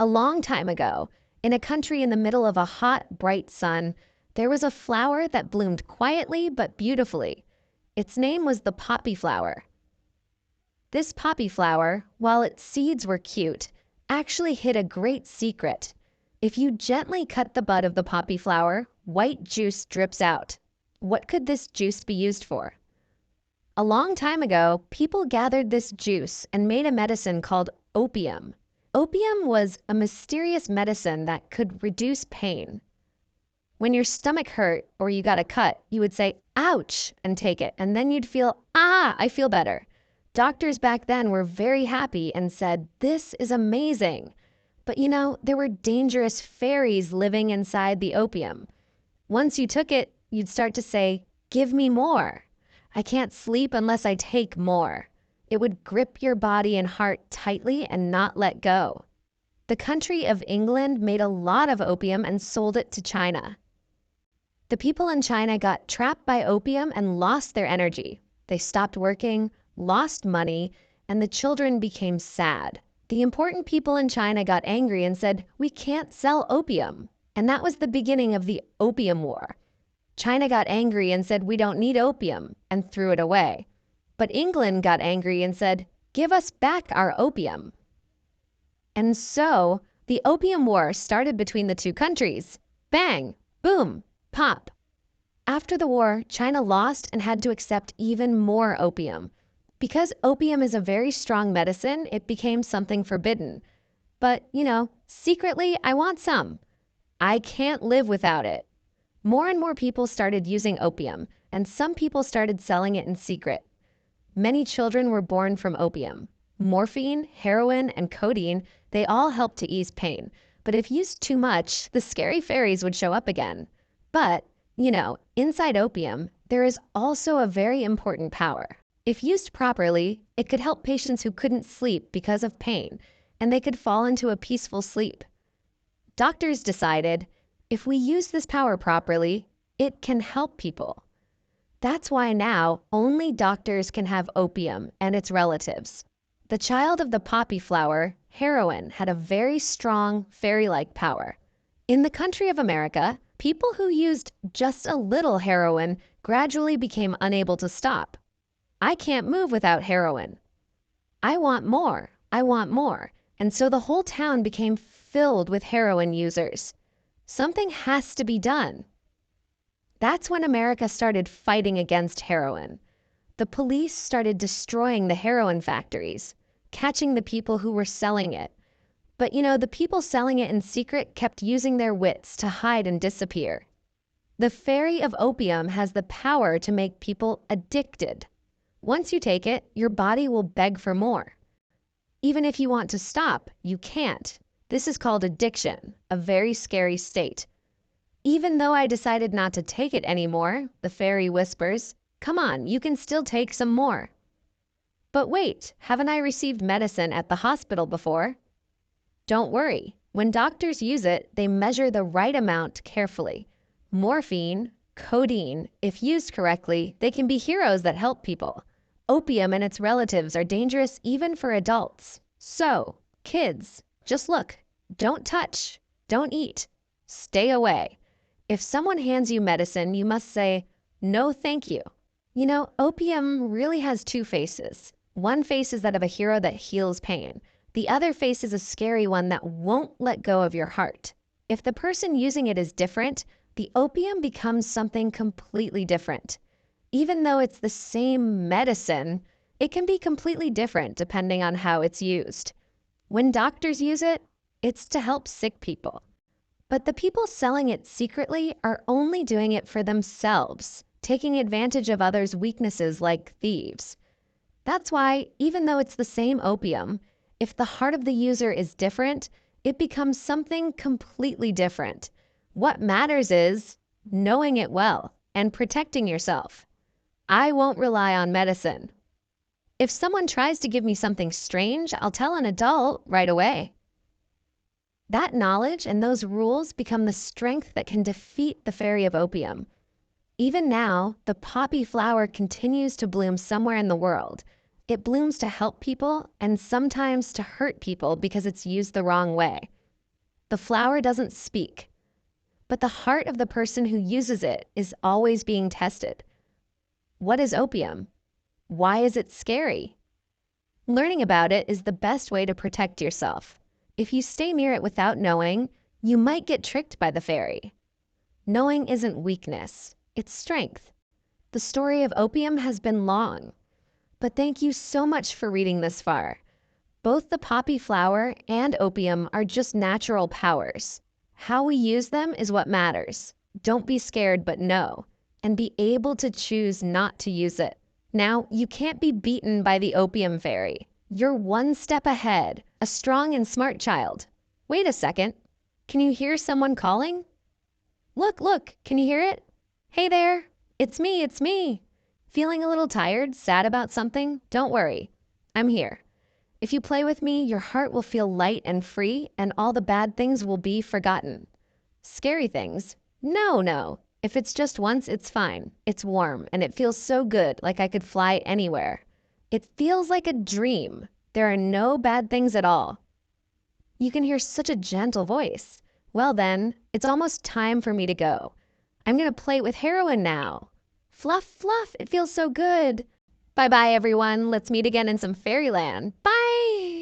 A long time ago, in a country in the middle of a hot, bright sun, there was a flower that bloomed quietly but beautifully. Its name was the poppy flower. This poppy flower, while its seeds were cute, actually hid a great secret. If you gently cut the bud of the poppy flower, white juice drips out. What could this juice be used for? A long time ago, people gathered this juice and made a medicine called opium. Opium was a mysterious medicine that could reduce pain. When your stomach hurt or you got a cut, you would say, ouch, and take it, and then you'd feel, I feel better. Doctors back then were very happy and said, this is amazing. But there were dangerous fairies living inside the opium. Once you took it, you'd start to say, give me more. I can't sleep unless I take more. It would grip your body and heart tightly and not let go. The country of England made a lot of opium and sold it to China. The people in China got trapped by opium and lost their energy. They stopped working, lost money, and the children became sad. The important people in China got angry and said, we can't sell opium. And that was the beginning of the Opium War. China got angry and said, we don't need opium, and threw it away. But England got angry and said, give us back our opium. And so the Opium War started between the two countries. Bang, boom, pop. After the war, China lost and had to accept even more opium. Because opium is a very strong medicine, it became something forbidden. But, secretly, I want some. I can't live without it. More and more people started using opium, and some people started selling it in secret. Many children were born from opium. Morphine, heroin, and codeine, they all helped to ease pain. But if used too much, the scary fairies would show up again. But, inside opium, there is also a very important power. If used properly, it could help patients who couldn't sleep because of pain, and they could fall into a peaceful sleep. Doctors decided, if we use this power properly, it can help people. That's why now only doctors can have opium and its relatives. The child of the poppy flower, heroin, had a very strong fairy-like power. In the country of America, people who used just a little heroin gradually became unable to stop. I can't move without heroin. I want more. And so the whole town became filled with heroin users. Something has to be done. That's when America started fighting against heroin. The police started destroying the heroin factories, catching the people who were selling it. But the people selling it in secret kept using their wits to hide and disappear. The fairy of opium has the power to make people addicted. Once you take it, your body will beg for more. Even if you want to stop, you can't. This is called addiction, a very scary state. Even though I decided not to take it anymore, the fairy whispers, come on, you can still take some more. But wait, haven't I received medicine at the hospital before? Don't worry. When doctors use it, they measure the right amount carefully. Morphine, codeine, if used correctly, they can be heroes that help people. Opium and its relatives are dangerous even for adults. So, kids, just look, don't touch, don't eat, stay away. If someone hands you medicine, you must say, no thank you. Opium really has two faces. One face is that of a hero that heals pain. The other face is a scary one that won't let go of your heart. If the person using it is different, the opium becomes something completely different. Even though it's the same medicine, it can be completely different depending on how it's used. When doctors use it, it's to help sick people. But the people selling it secretly are only doing it for themselves, taking advantage of others' weaknesses like thieves. That's why, even though it's the same opium, if the heart of the user is different, it becomes something completely different. What matters is knowing it well and protecting yourself. I won't rely on medicine. If someone tries to give me something strange, I'll tell an adult right away. That knowledge and those rules become the strength that can defeat the fairy of opium. Even now, the poppy flower continues to bloom somewhere in the world. It blooms to help people and sometimes to hurt people because it's used the wrong way. The flower doesn't speak, but the heart of the person who uses it is always being tested. What is opium? Why is it scary? Learning about it is the best way to protect yourself. If you stay near it without knowing, you might get tricked by the fairy. Knowing isn't weakness, it's strength. The story of opium has been long, but thank you so much for reading this far. Both the poppy flower and opium are just natural powers. How we use them is what matters. Don't be scared, but know, and be able to choose not to use it. Now, you can't be beaten by the opium fairy. You're one step ahead, a strong and smart child. Wait a second. Can you hear someone calling? Look, can you hear it? Hey there, it's me. Feeling a little tired, sad about something? Don't worry, I'm here. If you play with me, your heart will feel light and free, and all the bad things will be forgotten. Scary things? No. If it's just once, it's fine. It's warm, and it feels so good, like I could fly anywhere. It feels like a dream. There are no bad things at all. You can hear such a gentle voice. Well then, it's almost time for me to go. I'm gonna play with heroin now. Fluff, it feels so good. Bye-bye, everyone. Let's meet again in some fairyland. Bye!